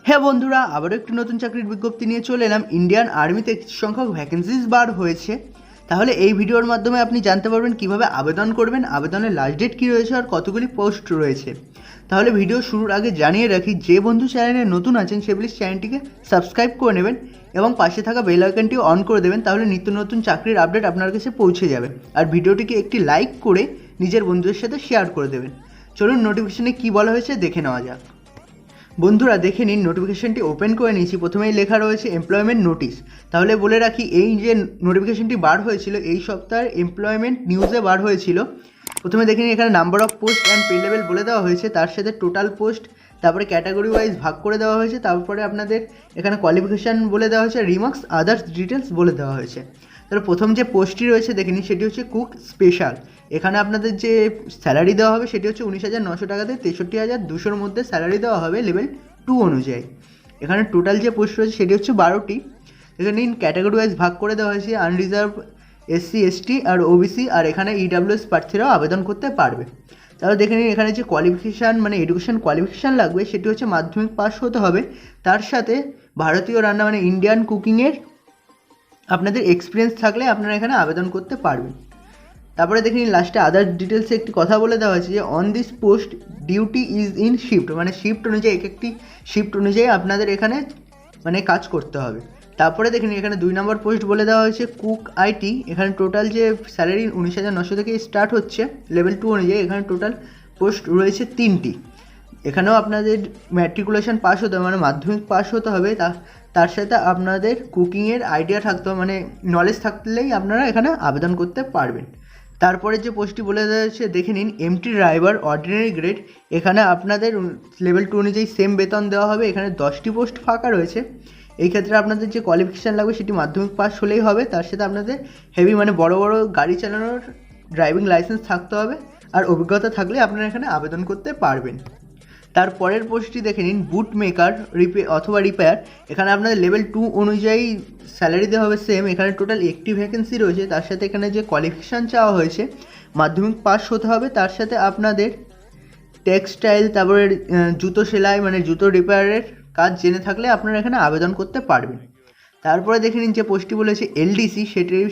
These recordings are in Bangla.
হ্যাঁ বন্ধুরা, আবারও একটি নতুন চাকরির বিজ্ঞপ্তি নিয়ে চলে এলাম। ইন্ডিয়ান আর্মিতে কিছু সংখ্যক ভ্যাকেন্সিস বার হয়েছে। তাহলে এই ভিডিওর মাধ্যমে আপনি জানতে পারবেন কিভাবে আবেদন করবেন, আবেদনের লাস্ট ডেট কী রয়েছে আর কতগুলি পোস্ট রয়েছে। তাহলে ভিডিও শুরুর আগে জানিয়ে রাখি, যে বন্ধু চ্যানেলে নতুন আছেন সে প্লিজ চ্যানেলটিকে সাবস্ক্রাইব করে নেবেন এবং পাশে থাকা বেল আইকনটি অন করে দেবেন, তাহলে নিত্য নতুন চাকরির আপডেট আপনার কাছে পৌঁছে যাবে। আর ভিডিওটিকে একটি লাইক করে নিজের বন্ধুদের সাথে শেয়ার করে দেবেন। চলুন নোটিফিকেশনে কী বলা হয়েছে দেখে নেওয়া যাক। বন্ধুরা দেখে নিন, নোটিফিকেশনটি ওপেন করে নিয়েছি। প্রথমেই লেখা রয়েছে এমপ্লয়মেন্ট নোটিশ। তাহলে বলে রাখি, এই যে নোটিফিকেশনটি বার হয়েছিল এই সপ্তাহের এমপ্লয়মেন্ট নিউজে বার হয়েছিল। প্রথমে দেখে নিন, এখানে number of post and pay level বলে দেওয়া হয়েছে, তার সাথে টোটাল পোস্ট, তারপরে ক্যাটাগরি ওয়াইজ ভাগ করে দেওয়া হয়েছে, তারপরে আপনাদের এখানে কোয়ালিফিকেশান বলে দেওয়া হয়েছে, রিমার্কস আদার্স ডিটেলস বলে দেওয়া হয়েছে। তাহলে প্রথম যে পোস্টটি রয়েছে দেখে নিন, সেটি হচ্ছে কুক স্পেশাল। এখানে আপনাদের যে স্যালারি দেওয়া হবে সেটি হচ্ছে 19,900 টাকা থেকে 63,200-র মধ্যে স্যালারি দেওয়া হবে লেভেল 2 অনুযায়ী। এখানে টোটাল যে পোস্ট রয়েছে সেটি হচ্ছে 12টি। এখানে ক্যাটাগরি ওয়াইজ ভাগ করে দেওয়া হয়েছে, আনরিজার্ভ, SC ST আর OBC, আর এখানে EWS প্রার্থীরাও আবেদন করতে পারবে। তাহলে দেখে নিন, এখানে যে কোয়ালিফিকেশান মানে এডুকেশান কোয়ালিফিকেশান লাগবে সেটি হচ্ছে মাধ্যমিক পাস হতে হবে, তার সাথে ভারতীয় রান্না মানে ইন্ডিয়ান কুকিংয়ের আপনাদের এক্সপিরিয়েন্স থাকলে আপনারা এখানে আবেদন করতে পারবেন। তারপরে দেখে নিন, লাস্টে আদার ডিটেলসে একটি কথা বলে দেওয়া হয়েছে যে on this post duty is in shift, মানে শিফট অনুযায়ী একটি শিফট অনুযায়ী আপনাদের এখানে মানে কাজ করতে হবে। তারপরে দেখে নিন, এখানে 2 নম্বর পোস্ট বলে দেওয়া হয়েছে কুক IT। এখানে টোটাল যে স্যালারি 19,900 থেকে স্টার্ট হচ্ছে লেভেল 2 অনুযায়ী। এখানে টোটাল পোস্ট রয়েছে 3টি। এখানেও আপনাদের ম্যাট্রিকুলেশন পাস হতে হবে, মানে মাধ্যমিক পাস হতে হবে, তার সাথে আপনাদের কুকিংয়ের আইডিয়া থাকতে হবে, মানে নলেজ থাকলেই আপনারা এখানে আবেদন করতে পারবেন। তারপরে যে পোস্টটি বলে দেওয়া হচ্ছে দেখে নিন, MT ড্রাইভার অর্ডিনারি গ্রেড। এখানে আপনাদের লেভেল 2 অনুযায়ী সেম বেতন দেওয়া হবে। এখানে 10টি পোস্ট ফাঁকা রয়েছে। এই ক্ষেত্রে আপনাদের যে কোয়ালিফিকেশান লাগবে সেটি মাধ্যমিক পাস হলেই হবে, তার সাথে আপনাদের হেভি মানে বড় বড় গাড়ি চালানোর ড্রাইভিং লাইসেন্স থাকতে হবে, আর অভিজ্ঞতা থাকলে আপনারা এখানে আবেদন করতে পারবেন। তারপরের পোস্টটি দেখে নিন, বুট মেকার অথবা রিপেয়ার। এখানে আপনাদের লেভেল 2 অনুযায়ী স্যালারি দেওয়া হবে সেম। এখানে টোটাল একটি ভ্যাকেন্সি রয়েছে, তার সাথে এখানে যে কোয়ালিফিকেশান চাওয়া হয়েছে মাধ্যমিক পাস হতে হবে, তার সাথে আপনাদের টেক্সটাইল, তারপরে জুতো সেলাই মানে জুতো রিপেয়ারের কাজ জেনে থাকলে আপনারা এখানে আবেদন করতে পারবেন। তারপরে দেখে নিন, যে পোস্টটি বলেছে LDC,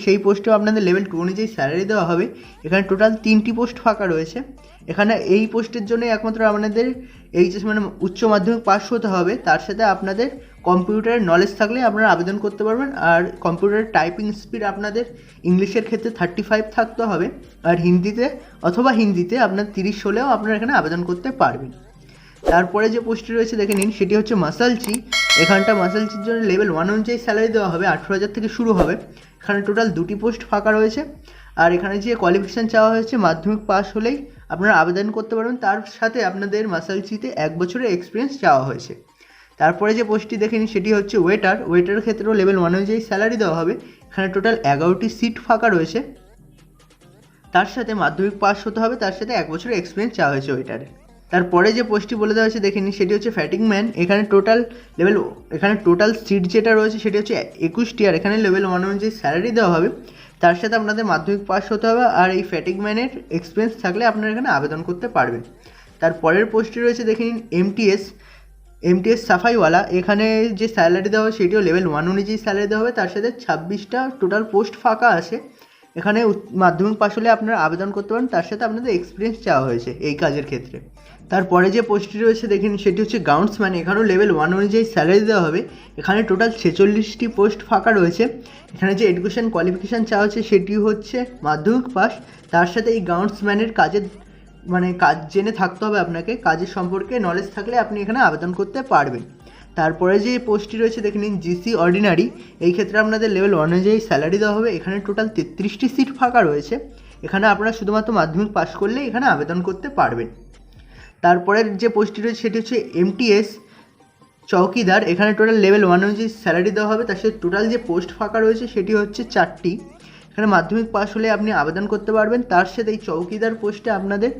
সেই পোস্টেও আপনাদের লেভেল 2 অনুযায়ী স্যালারি দেওয়া হবে। এখানে টোটাল 3টি পোস্ট ফাঁকা রয়েছে। এখানে এই পোস্টের জন্য একমাত্র আপনাদের HS মানে উচ্চ মাধ্যমিক পাস হতে হবে, তার সাথে আপনাদের কম্পিউটারের নলেজ থাকলে আপনারা আবেদন করতে পারবেন। আর কম্পিউটারের টাইপিং স্পিড আপনাদের ইংলিশের ক্ষেত্রে 35 থাকতে হবে, আর হিন্দিতে আপনার 30 হলেও আপনারা এখানে আবেদন করতে পারবেন। তারপরে যে পোস্টটি রয়েছে দেখে নিন, সেটি হচ্ছে মাসালচি। এখানটা মাসালচির জন্য লেভেল 1 অনুযায়ী স্যালারি দেওয়া হবে, 18,000 থেকে শুরু হবে। এখানে টোটাল 2টি পোস্ট ফাঁকা রয়েছে। আর এখানে যে কোয়ালিফিকেশান চাওয়া হয়েছে মাধ্যমিক পাস হলেই আপনারা আবেদন করতে পারবেন, তার সাথে আপনাদের মাসালচিতে 1 বছরের এক্সপিরিয়েন্স চাওয়া হয়েছে। তারপরে যে পোস্টটি দেখে নিন, সেটি হচ্ছে ওয়েটারের ক্ষেত্রেও লেভেল 1 অনুযায়ী স্যালারি দেওয়া হবে। এখানে টোটাল 11টি সিট ফাঁকা রয়েছে, তার সাথে মাধ্যমিক পাস হতে হবে, তার সাথে 1 বছরের এক্সপিরিয়েন্স চাওয়া হয়েছে ওয়েটারে। তারপরে যে পোস্টটি বলে দেওয়া হয়েছে দেখে নিন, সেটি হচ্ছে ফ্যাটিং ম্যান। এখানে টোটাল সিট যেটা রয়েছে সেটি হচ্ছে 21টি, আর এখানে লেভেল 1 অনুযায়ী স্যালারি দেওয়া হবে, তার সাথে আপনাদের মাধ্যমিক পাস হতে হবে, আর এই ফ্যাটিং ম্যানের এক্সপিরিয়েন্স থাকলে আপনারা এখানে আবেদন করতে পারবেন। তারপরের পোস্টটি রয়েছে দেখে নিন, MTS সাফাইওয়ালা। এখানে যে স্যালারি দেওয়া হবে সেটিও লেভেল 1 অনুযায়ী স্যালারি দেওয়া হবে, তার সাথে 26টা টোটাল পোস্ট ফাঁকা আছে। এখানে মাধ্যমিক পাস হলে আপনারা আবেদন করতে পারেন, তার সাথে আপনাদের এক্সপিরিয়েন্স চাওয়া হয়েছে এই কাজের ক্ষেত্রে। তারপরে যে পোস্টটি রয়েছে দেখেন, সেটি হচ্ছে গাউন্সম্যান। এখানেও লেভেল 1 অনুযায়ী স্যালারি দেওয়া হবে। এখানে টোটাল 46টি পোস্ট ফাঁকা রয়েছে। এখানে যে এডুকেশন কোয়ালিফিকেশান চাওয়া হচ্ছে সেটি হচ্ছে মাধ্যমিক পাস, তার সাথে এই গাউন্সম্যানের কাজের মানে কাজ জেনে থাকতে হবে আপনাকে, কাজের সম্পর্কে নলেজ থাকলে আপনি এখানে আবেদন করতে পারবেন। তারপরে যে পোস্টটি রয়েছে দেখে নিন, GC অর্ডিনারি। এই ক্ষেত্রে আপনাদের লেভেল 1 অনুযায়ী স্যালারি দেওয়া হবে। এখানে টোটাল 33টি সিট ফাঁকা রয়েছে। এখানে আপনারা শুধুমাত্র মাধ্যমিক পাস করলেই এখানে আবেদন করতে পারবেন। তারপরের যে পোস্টটি রয়েছে সেটি হচ্ছে MTS চৌকিদার। এখানে টোটাল লেভেল 1 অনুযায়ী স্যালারি দেওয়া হবে, তার সাথে টোটাল যে পোস্ট ফাঁকা রয়েছে সেটি হচ্ছে 4টি। এখানে মাধ্যমিক পাস হলে আপনি আবেদন করতে পারবেন, তার সাথে এই চৌকিদার পোস্টে আপনাদের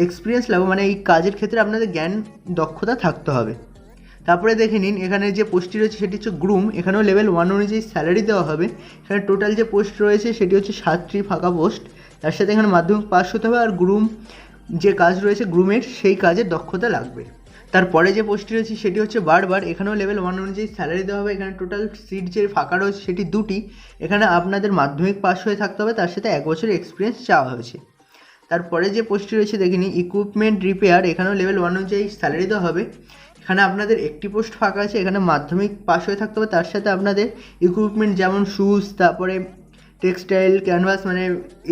এক্সপিরিয়েন্স লাগবে, মানে এই কাজের ক্ষেত্রে আপনাদের জ্ঞান দক্ষতা থাকতে হবে। তারপরে দেখে নিন, এখানে যে পোস্টটি রয়েছে সেটি হচ্ছে গ্রুম। এখানেও লেভেল 1 অনুযায়ী স্যালারি দেওয়া হবে। এখানে টোটাল যে পোস্ট রয়েছে সেটি হচ্ছে 7টি ফাঁকা পোস্ট, তার সাথে এখানে মাধ্যমিক পাস হতে হবে, আর যে কাজ রয়েছে গ্রুমের সেই কাজের দক্ষতা লাগবে। তারপরে যে পোস্টটি রয়েছে সেটি হচ্ছে বারবার, এখানেও লেভেল 1 অনুযায়ী স্যালারি দেওয়া হবে। এখানে টোটাল সিট যে ফাঁকা রয়েছে সেটি 2টি। এখানে আপনাদের মাধ্যমিক পাস হয়ে থাকতে হবে, তার সাথে 1 বছরের এক্সপিরিয়েন্স চাওয়া হয়েছে। তারপরে যে পোস্টটি রয়েছে দেখে নিন, ইকুইপমেন্ট রিপেয়ার, এখানেও লেভেল 1 অনুযায়ী স্যালারি দেওয়া হবে। এখানে আপনাদের একটি পোস্ট ফাঁকা আছে, এখানে মাধ্যমিক পাস হয়ে থাকতে হবে, তার সাথে আপনাদের ইকুইপমেন্ট যেমন শুজ, তারপরে টেক্সটাইল, ক্যানভাস মানে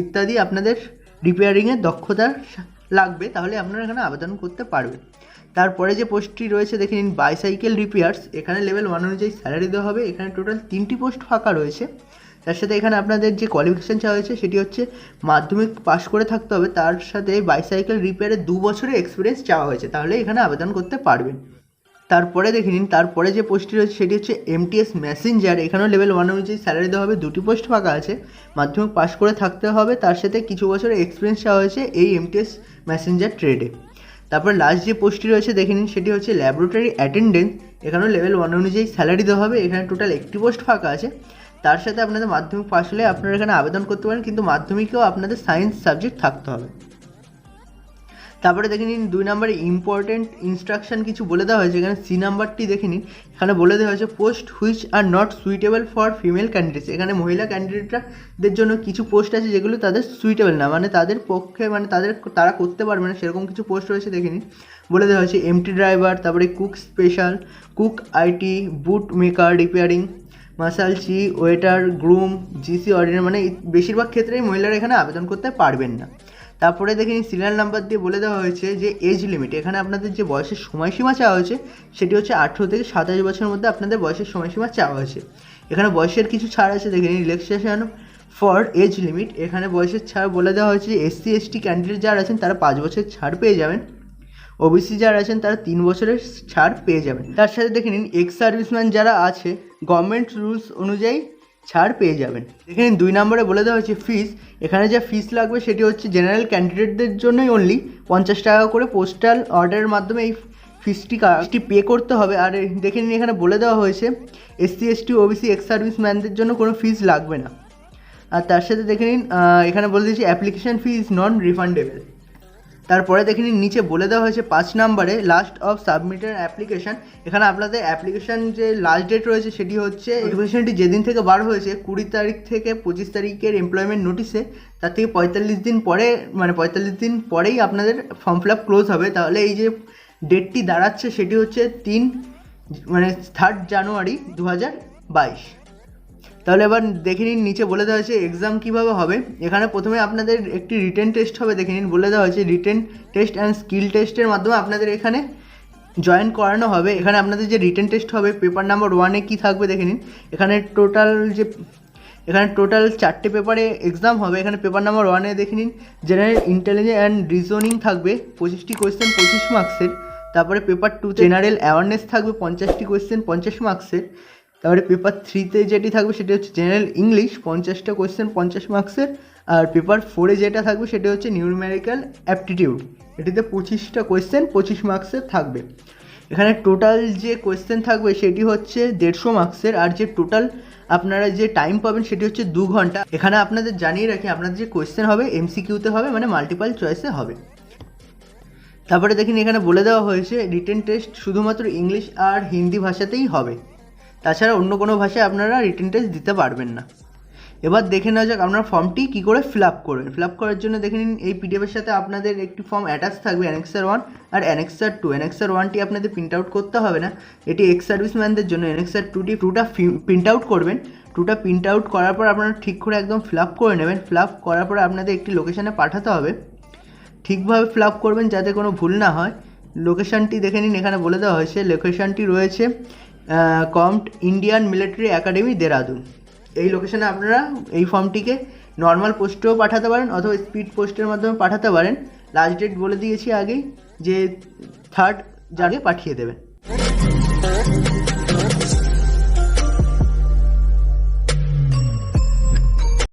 ইত্যাদি আপনাদের রিপেয়ারিংয়ের দক্ষতা লাগবে, তাহলে আপনারা এখানে আবেদন করতে পারবেন। তারপরে যে পোস্টটি রয়েছে দেখে নিন, বাইসাইকেল রিপেয়ার্স, এখানে লেভেল 1 অনুযায়ী স্যালারি দেওয়া হবে। এখানে টোটাল 3টি পোস্ট ফাঁকা রয়েছে। তার সাথে এখানে আপনাদের যে কোয়ালিফিকেশান চাওয়া হয়েছে সেটি হচ্ছে মাধ্যমিক পাস করে থাকতে হবে, তার সাথে বাইসাইকেল রিপেয়ারের 2 বছরের এক্সপিরিয়েন্স চাওয়া হয়েছে, তাহলে এখানে আবেদন করতে পারবেন। তারপরে দেখে নিন, তারপরে যে পোস্টটি রয়েছে সেটি হচ্ছে এমটিএস মেসেঞ্জার, এখানেও লেভেল 1 অনুযায়ী স্যালারি দেওয়া হবে। 2টি পোস্ট ফাঁকা আছে, মাধ্যমিক পাস করে থাকতে হবে, তার সাথে কিছু বছরের এক্সপিরিয়েন্স চাওয়া হয়েছে এই এমটিএস মেসেঞ্জার ট্রেডে। তারপর লাস্ট যে পোস্টটি রয়েছে দেখে নিন, সেটি হচ্ছে ল্যাবরেটরি অ্যাটেন্ডেন্ট, এখানেও লেভেল 1 অনুযায়ী স্যালারি দেওয়া হবে। এখানে টোটাল 1টি পোস্ট ফাঁকা আছে, তার সাথে আপনাদের মাধ্যমিক পাস হলে আপনারা এখানে আবেদন করতে পারেন, কিন্তু মাধ্যমিকেও আপনাদের সায়েন্স সাবজেক্ট থাকতে হবে। তারপরে দেখে নিন 2 নম্বরে ইম্পর্টেন্ট ইনস্ট্রাকশন কিছু বলে দেওয়া হয়েছে। এখানে সি নাম্বারটি দেখে নিন, এখানে বলে দেওয়া হয়েছে post which are not suitable for female candidates, এখানে মহিলা ক্যান্ডিডেটদের জন্য কিছু পোস্ট আছে যেগুলো তাদের সুইটেবল না, মানে তাদের পক্ষে মানে তারা করতে পারবে না, সেরকম কিছু পোস্ট রয়েছে দেখে নিন। বলে দেওয়া হয়েছে এমটি ড্রাইভার, তারপরে cook special, cook IT, boot maker repairing, মাসালচি, ওয়েটার, গ্রুম, জিসি অর্ডিনার, মানে বেশিরভাগ ক্ষেত্রেই মহিলারা এখানে আবেদন করতে পারবেন না। তারপরে দেখে নিন সিরিয়াল নাম্বার দিয়ে বলে দেওয়া হয়েছে যে এজ লিমিট, এখানে আপনাদের যে বয়সের সময়সীমা চাওয়া হয়েছে সেটি হচ্ছে 18 থেকে 27 বছরের মধ্যে আপনাদের বয়সের সময়সীমা চাওয়া হয়েছে। এখানে বয়সের কিছু ছাড় আছে দেখে নিন, রিল্যাক্সেশন ফর এজ লিমিট, এখানে বয়সের ছাড় বলে দেওয়া হয়েছে এসসি এসটি ক্যান্ডিডেট যারা আছেন তারা 5 বছরের ছাড় পেয়ে যাবেন, ওবিসি যারা আছেন তারা 3 বছরের ছাড় পেয়ে যাবেন। তার সাথে দেখে নিন এক্স সার্ভিসম্যান যারা আছে গভর্নমেন্ট রুলস অনুযায়ী ছাড় পেয়ে যাবেন। এখানে 2 নম্বরে বলে দেওয়া হয়েছে ফিস, এখানে যা ফিস লাগবে সেটি হচ্ছে জেনারেল ক্যান্ডিডেটদের জন্যই অনলি 50 টাকা করে পোস্টাল অর্ডারের মাধ্যমে এই ফিসটি পে করতে হবে। আর দেখে নিন এখানে বলে দেওয়া হয়েছে এসসি এসটি ওবিসি এক্স সার্ভিসম্যানদের জন্য কোনো ফিস লাগবে না। আর তার সাথে দেখে নিন এখানে বলে দিয়েছি application fee is non refundable. তারপরে দেখে নিন নিচে বলে দেওয়া হয়েছে 5 নম্বরে লাস্ট অফ সাবমিটেড অ্যাপ্লিকেশান, এখানে আপনাদের অ্যাপ্লিকেশান যে লাস্ট ডেট রয়েছে সেটি হচ্ছে নোটিফিকেশনটি যেদিন থেকে বার হয়েছে 20 তারিখ থেকে 25 তারিখের এমপ্লয়মেন্ট নোটিশে, তার থেকে 45 দিন পরে, মানে 45 দিন পরেই আপনাদের ফর্ম ফিল আপ ক্লোজ হবে। তাহলে এই যে ডেটটি দাঁড়াচ্ছে সেটি হচ্ছে 3 জানুয়ারি 2022। তাহলে এবার দেখে নিন নিচে বলে দেওয়া হয়েছে এক্সাম কীভাবে হবে। এখানে প্রথমে আপনাদের একটি রিটেন টেস্ট হবে, দেখে নিন বলে দেওয়া হয়েছে রিটেন টেস্ট অ্যান্ড স্কিল টেস্টের মাধ্যমে আপনাদের এখানে জয়েন করানো হবে। এখানে আপনাদের যে রিটেন টেস্ট হবে পেপার নাম্বার 1-এ কী থাকবে দেখে নিন, এখানে টোটাল 4টে পেপারে এক্সাম হবে। এখানে পেপার নাম্বার 1-এ দেখে নিন জেনারেল ইন্টেলিজেন্স অ্যান্ড রিজনিং থাকবে 25টি কোয়েশ্চেন 25 মার্কসের। তারপরে পেপার 2-তে জেনারেল অ্যাওয়ারনেস থাকবে 50টি কোয়েশ্চেন 50 মার্কসের। তারপরে পেপার 3-তে যেটি থাকবে সেটি হচ্ছে জেনারেল ইংলিশ 50টা কোয়েশ্চেন 50 মার্কসের। আর পেপার 4-এ যেটা থাকবে সেটি হচ্ছে নিউমেরিক্যাল অ্যাপটিটিউড, এটিতে 25টা কোয়েশ্চেন 25 মার্কসের থাকবে। এখানে টোটাল যে কোয়েশ্চেন থাকবে সেটি হচ্ছে 150 মার্কসের, আর যে টোটাল আপনারা যে টাইম পাবেন সেটি হচ্ছে 2 ঘন্টা। এখানে আপনাদের জানিয়ে রাখি আপনাদের যে কোয়েশ্চেন হবে এমসিকিউতে হবে, মানে মাল্টিপল চয়েসে হবে। তারপরে দেখুন এখানে বলে দেওয়া হয়েছে রিটেন টেস্ট শুধুমাত্র ইংলিশ আর হিন্দি ভাষাতেই হবে, তাছাড়া অন্য কোনো ভাষায় আপনারা রিটেন টেস্ট দিতে পারবেন না। এবার দেখে নেওয়া যাক আপনার ফর্মটি কী করে ফিল আপ করবেন। ফিল আপ করার জন্য দেখে নিন এই পিডিএফের সাথে আপনাদের একটি ফর্ম অ্যাটাচ থাকবে অ্যানেক্সার 1 আর অ্যানেক্সার 2। অ্যানেক্সার 1টি আপনাদের প্রিন্ট আউট করতে হবে না, এটি এক্স সার্ভিসম্যানদের জন্য। অ্যানেক্সার 2টা প্রিন্ট আউট করবেন। 2টা প্রিন্ট আউট করার পর আপনারা ঠিক করে একদম ফিল আপ করে নেবেন। ফিল আপ করার পর আপনাদের একটি লোকেশানে পাঠাতে হবে, ঠিকভাবে ফিল আপ করবেন যাতে কোনো ভুল না হয়। লোকেশানটি দেখে নিন এখানে বলে দেওয়া হয়েছে, লোকেশানটি রয়েছে কম্ট ইন্ডিয়ান মিলিটারি একাডেমি দেরাদুন। এই লোকেশানে আপনারা এই ফর্মটিকে নর্মাল পোস্টেও পাঠাতে পারেন অথবা স্পিড পোস্টের মাধ্যমে পাঠাতে পারেন। লাস্ট ডেট বলে দিয়েছি আগেই যে 3rd জানুয়ারি পাঠিয়ে দেবেন।